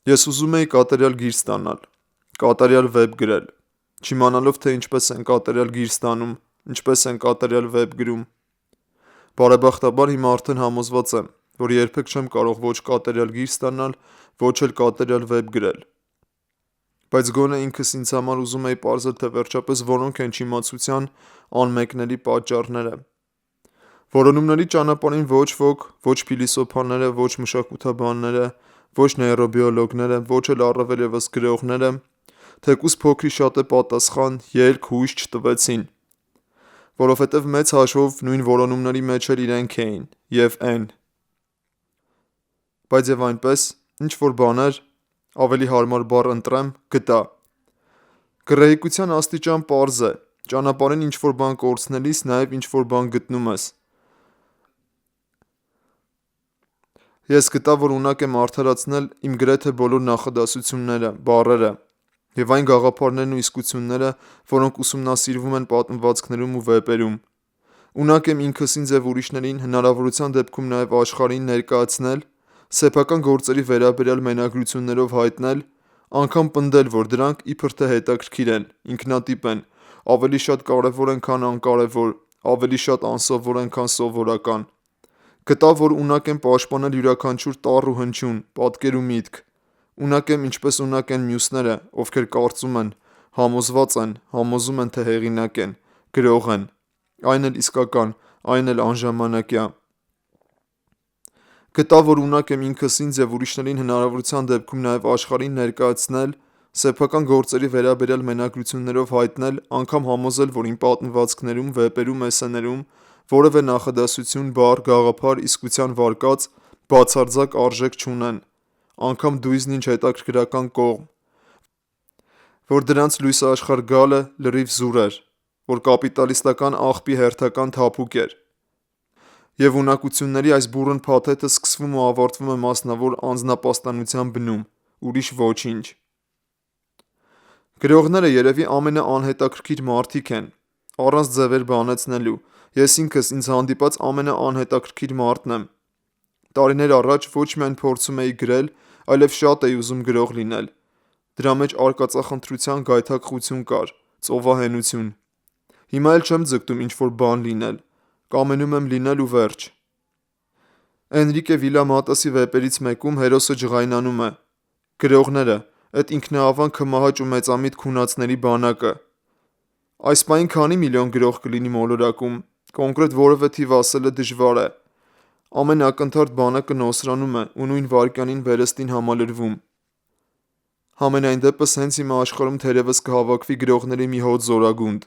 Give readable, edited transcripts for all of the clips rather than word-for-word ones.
Ես ուզում էի կատարյալ գիր ստանալ, կատարյալ վեբ գրել, չիմանալով թե ինչպես են կատարյալ գիր ստանում, ինչպես են կատարյալ վեբ գրում։ Բարեբախտաբար հիմա արդեն համոզված եմ, որ երբեք չեմ կարող ոչ կատարյալ գիր ստանալ, ոչ էլ կատարյալ վեբ գրել։ Բայց գոնե ինքս ինձ համար ուզում էի պարզել, թե վերջապես որոնք են չիմացության անմեկնելի պատճառները։ Որոնումների ճանապարհին ոչ ոք, ոչ փիլիսոփաները, ոչ մշակութաբանները, ոչ նեյրոբիոլոգները, ոչ էլ առավել ևս գրողները, թեկուզ փոքր ի շատ է պատասխան, ելք, հույս չտվեցին, որովհետև մեծ հաշվով նույն որոնումների մեջ էլ իրենք էին և են։ Բայց եւ այնպես, ինչ որ բաներ, ավելի հարմար բառ ընտրեմ, գտա։ Գռեհկության աստիճան պարզ է, ճանապարհին ինչ որ բան կորցնելիս նաև ինչ որ բան գտնում ես։ Ես գտա, որ ունակ եմ արդարացնել իմ գրեթե բոլոր նախադասությունները, բառերը և այն գաղափարներն ու իսկությունները, որոնք ուսումնասիրվում են պատմվածքներում ու վեպերում։ Ունակ եմ ինքս ինձ և ուրիշներին, հնարավորության դեպքում նաև աշխարհին ներկայացնել, սեփական գործերի վերաբերյալ մենագրություններով հայտնել, անգամ պնդել, որ դրանք իբր թե հետաքրքիր են, ինքնատիպ են, ավելի շատ կարևոր են, քան անկարևոր, ավելի շատ անսովոր են, քան սովորական։ Գտա, որ ունակ եմ պաշտպանել յուրաքանչյուր տառ ու հնչյուն, պատկեր ու միտք։ Ունակ եմ, ինչպես ունակ են մյուսները, ովքեր կարծում են, համոզված են, համոզում են, թե հեղինակ են, գրող են, այն էլ իսկական, այն էլ անժամանակյա։ Գտա, որ ունակ եմ ինքս ինձ և ուրիշներին հնարավորության դեպքում նաև աշխարհին ներկայացնել, սեփական գործերի վերաբերյալ մենագրություններով հայտնել, անգամ համոզել, որ իմ պատմվածքներում, վեպերում, էսսեներում որևէ նախադասություն, բառ, գաղափար, իսկության վարկած բացարձակ արժեք չունեն, անգամ դույզն ինչ հետաքրքրական կողմ, որ դրանց լույսաշխարհ գալը լրիվ զուր էր, որ կապիտալիստական աղբի հերթական թափուկ էր։ Եվ ունակությունների այս բուռն փաթեթը սկսվում ու ավարտվում է մասնավոր անձնապաստանության բնում, ուրիշ ոչինչ։ Գրողները երևի ամենաանհետաքրքիր մարդիկ են, առանց ձևեր բանեցնելու, ես ինքս ինձ հանդիպած ամենաանհետաքրքիր մարդն եմ։ Տարիներ առաջ ոչ միայն փորձում էի գրել, այլև շատ էի ուզում գրող լինել։ Դրա մեջ արկածախնդրության գայթակղություն կար, ծովահենություն։ Հիմա էլ չեմ ձգտում ինչ-որ բան լինել, կամենում եմ լինել ու վերջ։ Էնրիկե Վիլամատեսի վեպերից մեկում հերոսը ջղայնանում է. «Գրողները, էդ ինքնահավան քմահաճ ու մեծամիտ քունածների բանակը։ Այս պահին քանի միլիոն գրող կլինի մոլորակում, կոնկրետ որևէ թիվ ասելը դժվար է։ Ամեն ակնթարթ բանակը նոսրանում է ու նույն վայրկյանին վերստին համալրվում։ Համենայն դեպս հենց հիմա աշխարհում թերևս կհավաքվի գրողների մի հոտ զորագունդ։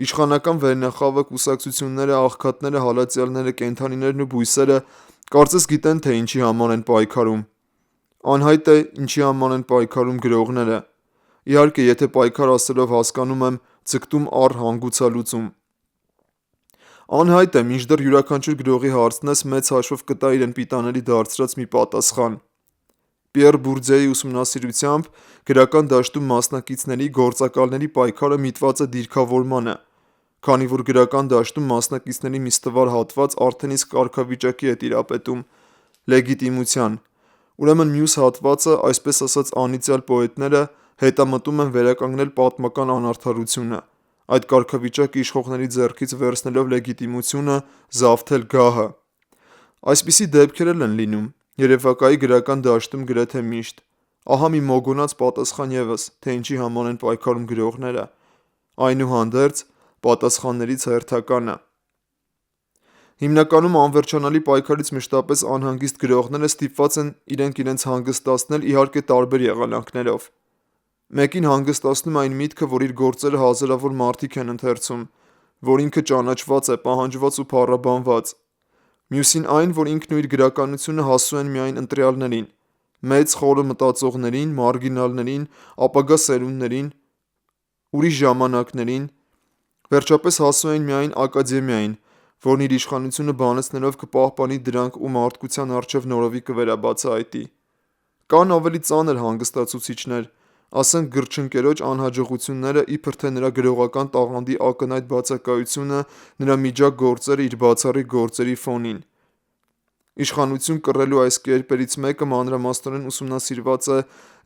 Իշխանական վերնախավը, կուսակցությունները, աղքատները, հալածյալները, կենդանիներն ու բույսերը կարծես գիտեն, թե ինչի համար են պայքարում։ Անհայտ է, ինչի համար են պայքարում գրողները։ Իհարկե, եթե պայքար ասելով հասկանում եմ ձգտում առ հանգուցալուծում։ Անհայտ է, մինչդեռ յուրաքանչյուր գրողի հարցնես, մեծ հաշվով կտա իրեն պիտանելի դարձրած մի պատասխան։ Պիեռ Բուրդյեի ուսումնասիրությամբ գրական դաշտում մասնակիցների, գործակալների պայքարը միտված է դիրքավորմանը, քանի որ գրական դաշտում մասնակիցների մի ստվար հատված արդեն իսկ կարգավիճակի է տիրապետում, լեգիտիմության, ուրեմն մյուս հատվածը, այսպես ասած անիծյալ պոետները, հետամտում են վերականգնել պատմական անարդարությունը, այդ կարգավիճակը իշխողների ձեռքից վերցնելով լեգիտիմությունը, զավթել գահը։ Այսպիսի դեպքեր էլ են լինում, երևակայի գրական դաշտում գրեթե միշտ։ Ահա մի մոգոնած պատասխան ևս, թե ինչի համար են պայքարում գրողները։ Այնուհանդերձ, պատասխաններից հերթականը։ Հիմնականում անվերջանալի պայքարից մշտապես անհանգիստ գրողները ստիպված են իրենց հանգստացնել, իհարկե տարբեր եղանակներով։ Մեկին հանգստացնում է այն միտքը, որ իր գործերը հազարավոր մարդիկ են ընթերցում, որ ինքը ճանաչված է, պահանջված ու փառաբանված։ Մյուսին այն, որ ինքն ու իր գրականությունը հասու են միայն ընտրյալներին, մեծ խորը մտածողներին, մարգինալներին, ապագա սերունդներին, ուրիշ ժամանակներին, վերջապես հասու են միայն ակադեմիային, որն իր իշխանությունը բանացնելով կպահպանի դրանք ու մարդկության առջև նորովի կվերաբացահայտի։ Կան ավելի ծանր հանգստացուցիչներ, ասենք գրչընկերոջ անհաջողությունները, իբր թե նրա գրողական տաղանդի ակնհայտ բացակայությունը, նրա միջակ գործերը իր բացառիկ գործերի ֆոնին։ Իշխանություն կռելու այս կերպերից մեկը մանրամասնորեն ուսումնասիրված է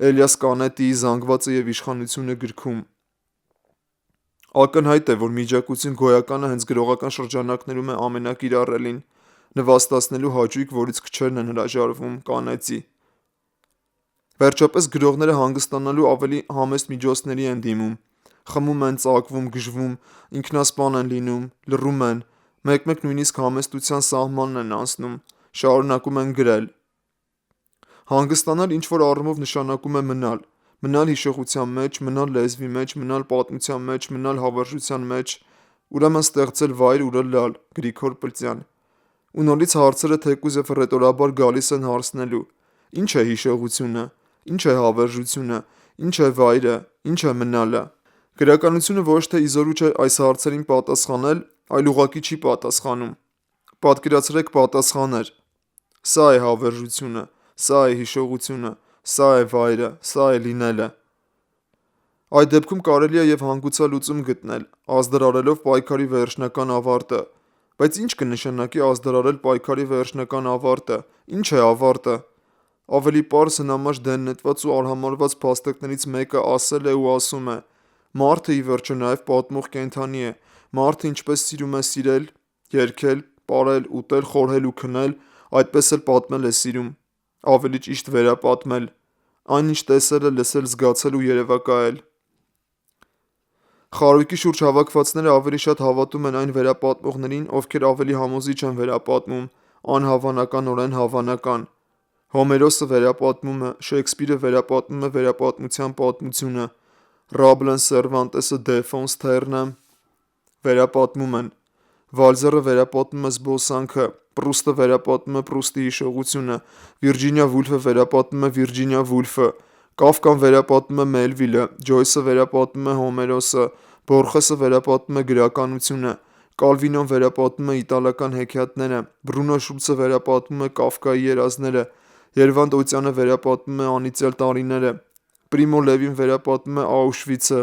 Էլիաս Կանետիի «Զանգվածը և իշխանությունը» գրքում։ Ակնհայտ է, որ միջակայություն գոյականը հենց գրողական շրջանակներում է ամենակիրառելին, նվաստացնելու հաճույք, որից քչերն են հրաժարվում Կանետի։ Վերջապես գրողները հանգստանալու ավելի համեստ միջոցների են դիմում, խմում են, ծակվում, գժվում, ինքնասպան են լինում, լռում են, մեկ-մեկ նույնիսկ համեստության սահմանն են անցնում, շարունակում են գրել։ Հանգստանալ ինչ-որ առումով նշանակում է մնալ հիշողության մեջ, մնալ լեզվի մեջ, մնալ պատմության մեջ, մնալ հավերժության մեջ, ուրեմն ստեղծել վայր ուրը լալ, Գրիգոր Պլտյան։ Ու նորից հարցերը թեկուզ և հռետորաբար գալիս են հարցնելու. ի՞նչ է հիշողությունը, ի՞նչ է հավերժությունը, ի՞նչ է վայրը, ի՞նչ է մնալը։ Գրականությունը ոչ թե իզորու չէ այս հարցերին պատասխանել, այլ ուղղակի չի պատասխանում։ Պատկերացրեք պատասխաներ. սա է հավերժությունը, սա է հիշողությունը, սա է վայրը, սա է լինելը։ Այդ դեպքում կարելի է և հանգուցալ լուծում գտնել, ազդարարելով պայքարի վերջնական ավարտը։ Բայց ի՞նչ կնշանակի ազդարարել պայքարի վերջնական ավարտը, ի՞նչ է ավարտը։ Ավելի պարզ, հնամաշ դեն նետված ու արհամարհված փաստարկներից մեկը ասել է ու ասում է. մարդը ի վերջո նաև պատմող կենդանի է, մարդը ինչպես սիրում է սիրել, երգել, պարել, ուտել, խորհել ու քնել, այդպես էլ պատմել է սիրում, ավելի ճիշտ վերապատմել, այն ինչ տեսել է, լսել, զգացել ու երևակայել։ Խարույկի շուրջ հավաքվածները ավելի շատ հավատում են այն վերապատմողներին, ովքեր ավելի համոզիչ են վերապատմում, անհավանականորեն հավանական։ Հոմերոսը վերապատմում է, Շեքսպիրը վերապատմում է վերապատմության պատմությունը, Ռաբլեն, Սերվանտեսը, Դեֆոն, Սթեռնը վերապատմում են, Վալզերը վերապատմում է զբոսանքը, Պրուստը վերապատմում է Պրուստի հիշողությունը, Վիրջինիա Վուլֆը վերապատմում է Վիրջինիա Վուլֆը, Կաֆկան վերապատմում է Մելվիլը, Ջոյսը վերապատմում է Հոմերոսը, Բորխեսը վերապատմում է գրականությունը, Կալվինոն վերապատմում է իտալական հեքիաթները, Բրունո Շուլցը վերապատմում է Կաֆկայի երազները, Երվանդ Օծյանը վերապատմում է անիծյալ տարիները, Պրիմո Լևին վերապատմում է Աուշվիցը,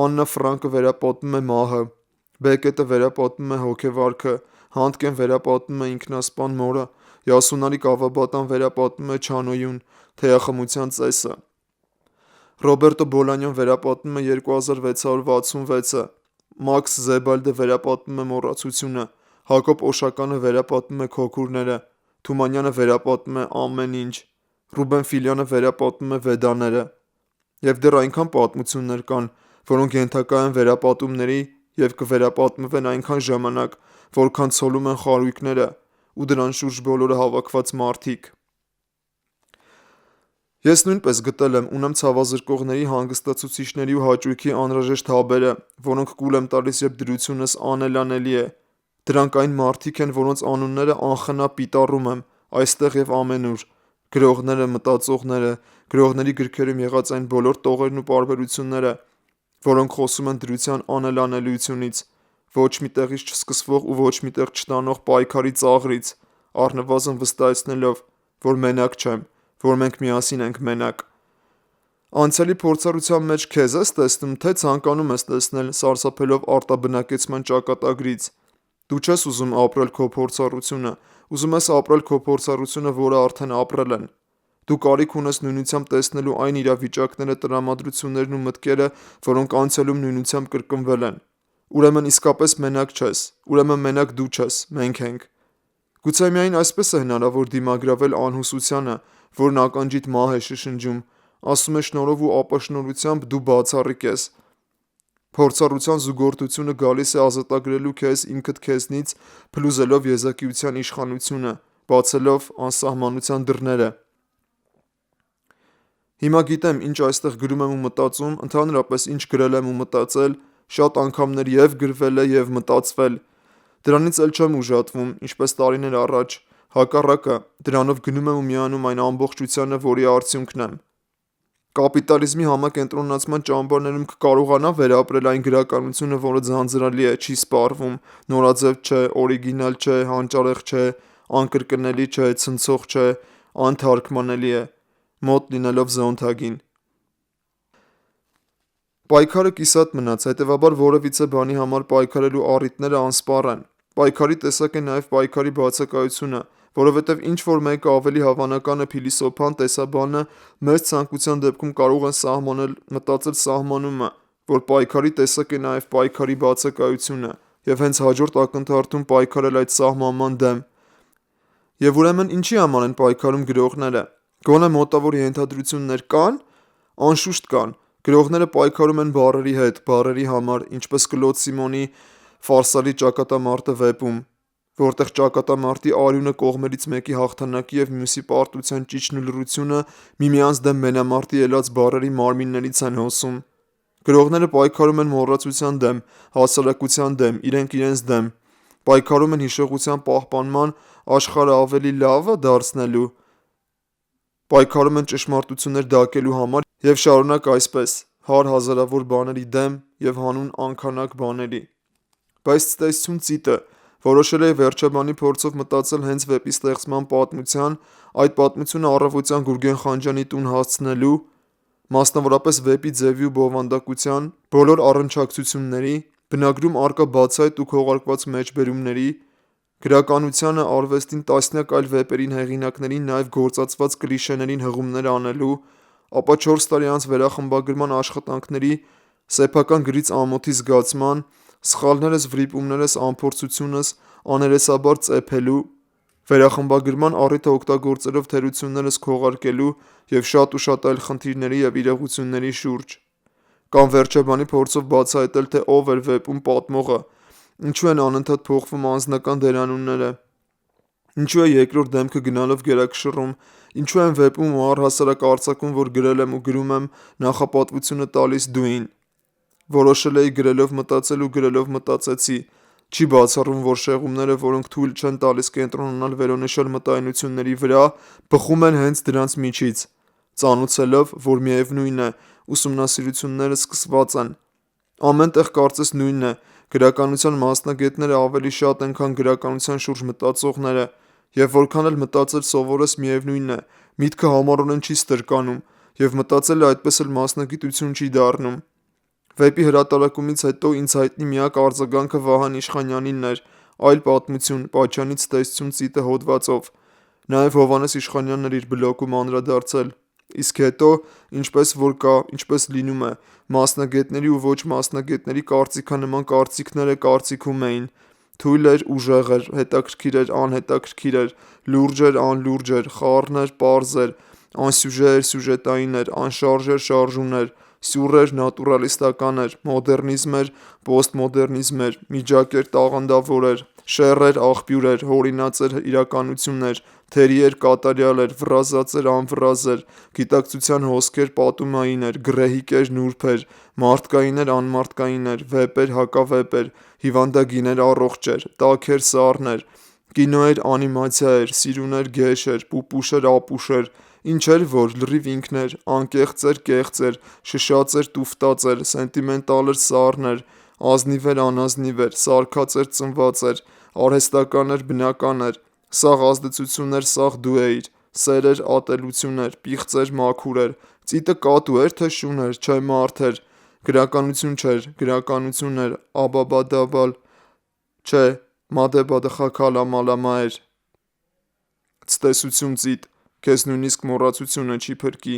Աննա Ֆրանկը վերապատմում է մահը, Բեկետը վերապատմում է հոգեվարքը, Հանդկեն վերապատմում է ինքնասպան մորը, Յասունարի Կավաբատան վերապատմում է Չանոյուն, թեյախմության ծեսը, Ռոբերտո Բոլանյան վերապատմում է 2666-ը, Մաքս Զեբալդը վերապատմում է մոռացությունը, Հակոբ Օշականը վերապատմում է Քոքուրները, Թումանյանը վերապատմում է ամեն ինչ, Ռուբեն Ֆիլյանը վերապատմում է Վեդաները։ Եվ դեռ այնքան պատմություններ կան, որոնք ենթակա են վերապատումների և կվերապատմվեն այնքան ժամանակ, որքան ցոլում են խարույկները ու դրան շուրջ բոլորը հավաքված մարդիկ։ Ես նույնպես գտել եմ, ունեմ ցավազրկողների, հանգստացուցիչների ու հաճույքի անհրաժեշտ հաբերը, որոնք կուլ եմ տալիս, երբ դրությունս անելանելի է։ Դրանք այն մարդիկ են, որոնց անունները անխնա պիտառում եմ այստեղ և ամենուր, գրողները, մտածողները, գրողների գրքերում եղած այն բոլոր տողերն ու պարբերությունները, որոնք խոսում են դրության անելանելիությունից, ոչ մի տեղից չսկսվող ու ոչ մի տեղ չտանող պայքարի ծաղրից, առնվազն վստահեցնելով, որ մենակ չեմ, որ մենք միասին ենք մենակ։ Անցյալի փորձառության մեջ քեզ ես տեսնում, թե ցանկանում ես տեսնել, սարսափելով արտաբնակեցման ճակատագրից։ Դու չես ուզում ապրել քո փորձառությունը, ուզում ես ապրել քո փորձառությունը, որը արդեն ապրել են։ Դու կարիք ունես նույնությամբ տեսնելու այն իրավիճակները, տրամադրություններն ու մտքերը, որոնք անցյալում նույնությամբ կրկնվել են։ Ուրեմն իսկապես մենակ չես, ուրեմն մենակ դու չես, մենք ենք։ Գուցե միայն այսպես է հնարավոր դիմագրավել անհուսությանը, որն ականջիդ մահ է շշնջում, ասում է շնորհով ու ապաշնորհությամբ դու բացառիկ ես։ Փորձառության զուգորդությունը գալիս է ազատագրելու քեզ ինքդ քեզնից, փլուզելով եզակիության իշխանությունը, բացելով անսահմանության դռները։ Հիմա գիտեմ, ինչ այստեղ գրում եմ ու մտածում, ընդհանրապես ինչ գրել եմ ու մտածել, շատ անգամներ և գրվել է և մտածվել։ Դրանից էլ չեմ ուժատվում, ինչպես տարիներ առաջ, հակառակը, դրանով գնում եմ ու միանում այն ամբողջությանը, որի արդյունքն եմ։ Կապիտալիզմի համակենտրոնացման ճամբարներում կկարողանա վերապրել այն գրականությունը, որը ձանձրալի է, չի սպառվում, նորաձև չէ, օրիգինալ չէ, հանճարեղ չէ, անկրկնելի չէ, ցնցող չէ, անթարգմանելի է, մոտ լինելով զոնդագին։ Պայքարը կիսատ մնաց, հետևաբար որևիցե բանի համար պայքարելու առիթները անսպառ են։ Պայքարի տեսակ է նաև պայքարի բացակայությունը, որովհետև ինչ որ մեկը ավելի հավանական է փիլիսոփան տեսաբանը, մեծ ցանկության դեպքում կարող են սահմանել մտածել սահմանումը, որ պայքարի տեսակ է նաև պայքարի բացակայությունը, և հենց հաջորդ ակնթարթում պայքարել այդ սահմանման դեմ։ Եվ ուրեմն ինչի համար են պայքարում գրողները։ Գոնե մոտավոր ենթադրություններ կան։ Անշուշտ կան։ Գրողները պայքարում են բառերի հետ, բառերի համար, ինչպես Կլոդ Սիմոնի «Ֆարսալի ճակատամարտը» վեպում, որտեղ ճակատամարտի արյունը կողմերից մեկի հաղթանակի և մյուսի պարտության ճիչն ու լռությունը միմյանց դեմ մենամարտի ելած բառերի մարմիններից են հոսում։ Գրողները պայքարում են մոռացության դեմ, հասարակության դեմ, իրենք իրենց դեմ, պայքարում են հիշողության պահպանման, աշխարհը ավելի լավը դարձնելու, պայքարում են ճշմարտություններ դակելու համար և շարունակ այսպես, հարյուրավոր բաների դեմ և հանուն անքանակ բաների։ Բայց ցտեսություն Ծիտը որոշել է վերջաբանի փորձով մտածել հենց վեպի ստեղծման պատմության, այդ պատմությունը առավոտյան Գուրգեն Խանջյանի տուն հասցնելու, մասնավորապես վեպի ձևի ու բովանդակության բոլոր առնչակցությունների, բնագրում առկա բացահայտ ու քողարկված մեջբերումների, գրականությանը, արվեստին, տասնյակ այլ վեպերին, հեղինակներին, նաև գործածված կլիշեներին հղումներ անելու, ապա 4 տարի անց վերախմբագրման աշխատանքների, սեփական գրից ամոթի զգացման, սխալներս, վրիպումներս, անփորձությունս աներեսաբար ծեփելու, վերախմբագրման առիթը օգտագործելով թերություններս քողարկելու և շատ այլ խնդիրների և իրողությունների շուրջ, կամ վերջաբանի փորձով բացահայտել, թե ով էր վեպում պատմողը, ինչու են անընդհատ փոխվում անձնական դերանունները, ինչու է երկրորդ դեմքը գնալով գերակշռում, ինչու եմ վեպում ու առհասարակ արձակում, որ գրել եմ ու գրում եմ, նախապատվությունը տալիս դուին։ Որոշել էի գրելով մտածել ու գրելով մտածեցի։ Չի բացառվում, որ շեղումները, որոնք թույլ չեն տալիս կենտրոնանալ վերոնշյալ մտայնությունների վրա, բխում են հենց դրանց միջից, ծանուցելով, որ միևնույն է, ուսումնասիրությունները սկսված են։ Ամեն տեղ կարծես նույնն է, գրականության մասնագետները ավելի շատ են, քան գրականության շուրջ մտածողները, և որքան էլ մտածել սովորես, միևնույն է, միտքը համառորեն չի ստրկանում, և մտածելը այդպես էլ մասնագիտություն չի դառնում։ Վեպի հրատարակումից հետո ինձ հայտնի միակ արձագանքը Վահան Իշխանյանինն էր «Այլ պատմություն. Պաչյանի ցտեսություն Ծիտը» հոդվածով։ Նաև Հովհաննես Իշխանյանն էր իր բլոգում անդրադարձել։ Իսկ հետո, ինչպես որ կա, ինչպես լինում է, մասնագետների ու ոչ մասնագետների կարծիքանման կարծիքները կարծիքում էին։ Թույլ էր, ուժեղ էր, հետաքրքիր էր, անհետաքրքիր էր, լուրջ էր, անլուրջ էր, խառն էր, պարզ էր, անսյուժե էր, սյուժետային էր, անշարժ էր, շարժուն էր, սյուռ էր, նատուրալիստական էր, մոդեռնիզմ էր, պոստմոդեռնիզմ էր, միջակ էր, տաղանդավոր էր, շեռ էր, աղբյուր էր, հորինած էր, իրականություն էր, թերի էր, կատարյալ էր, վռազած էր, անվռազ էր, գիտակցության հոսք էր, պատումային էր, գռեհիկ էր, նուրբ էր, մարդկային էր, անմարդկային էր, վեպ էր, հակավեպ էր, հիվանդագին էր, առողջ էր, տաք էր, սառն էր, կինո էր, անիմացիա էր, սիրուն էր, գեշ էր, պուպուշ էր, ապուշ էր, ինչ էր որ, լրիվ ինքն էր, անկեղծ էր, կեղծ էր, շշած էր, տուֆտած էր, սենտիմենտալ էր, սառն էր, ազնիվ էր, անազնիվ էր, սարքած էր, ծնված էր, արհեստական էր, բնական էր, սաղ ազդեցություն էր, սաղ դու էիր, սեր էր, ատելություն էր, պիղծ էր, մաքուր էր, Ծիտը կատու էր, թե շուն էր, չէ մարդ էր, գրականություն չէր, գրականություն էր, աբաբադաբալ, չէ, մադեբադխաքալամալամա էր։ Ցտեսություն Ծիտ, քեզ նույնիսկ մոռացությունը չի փրկի։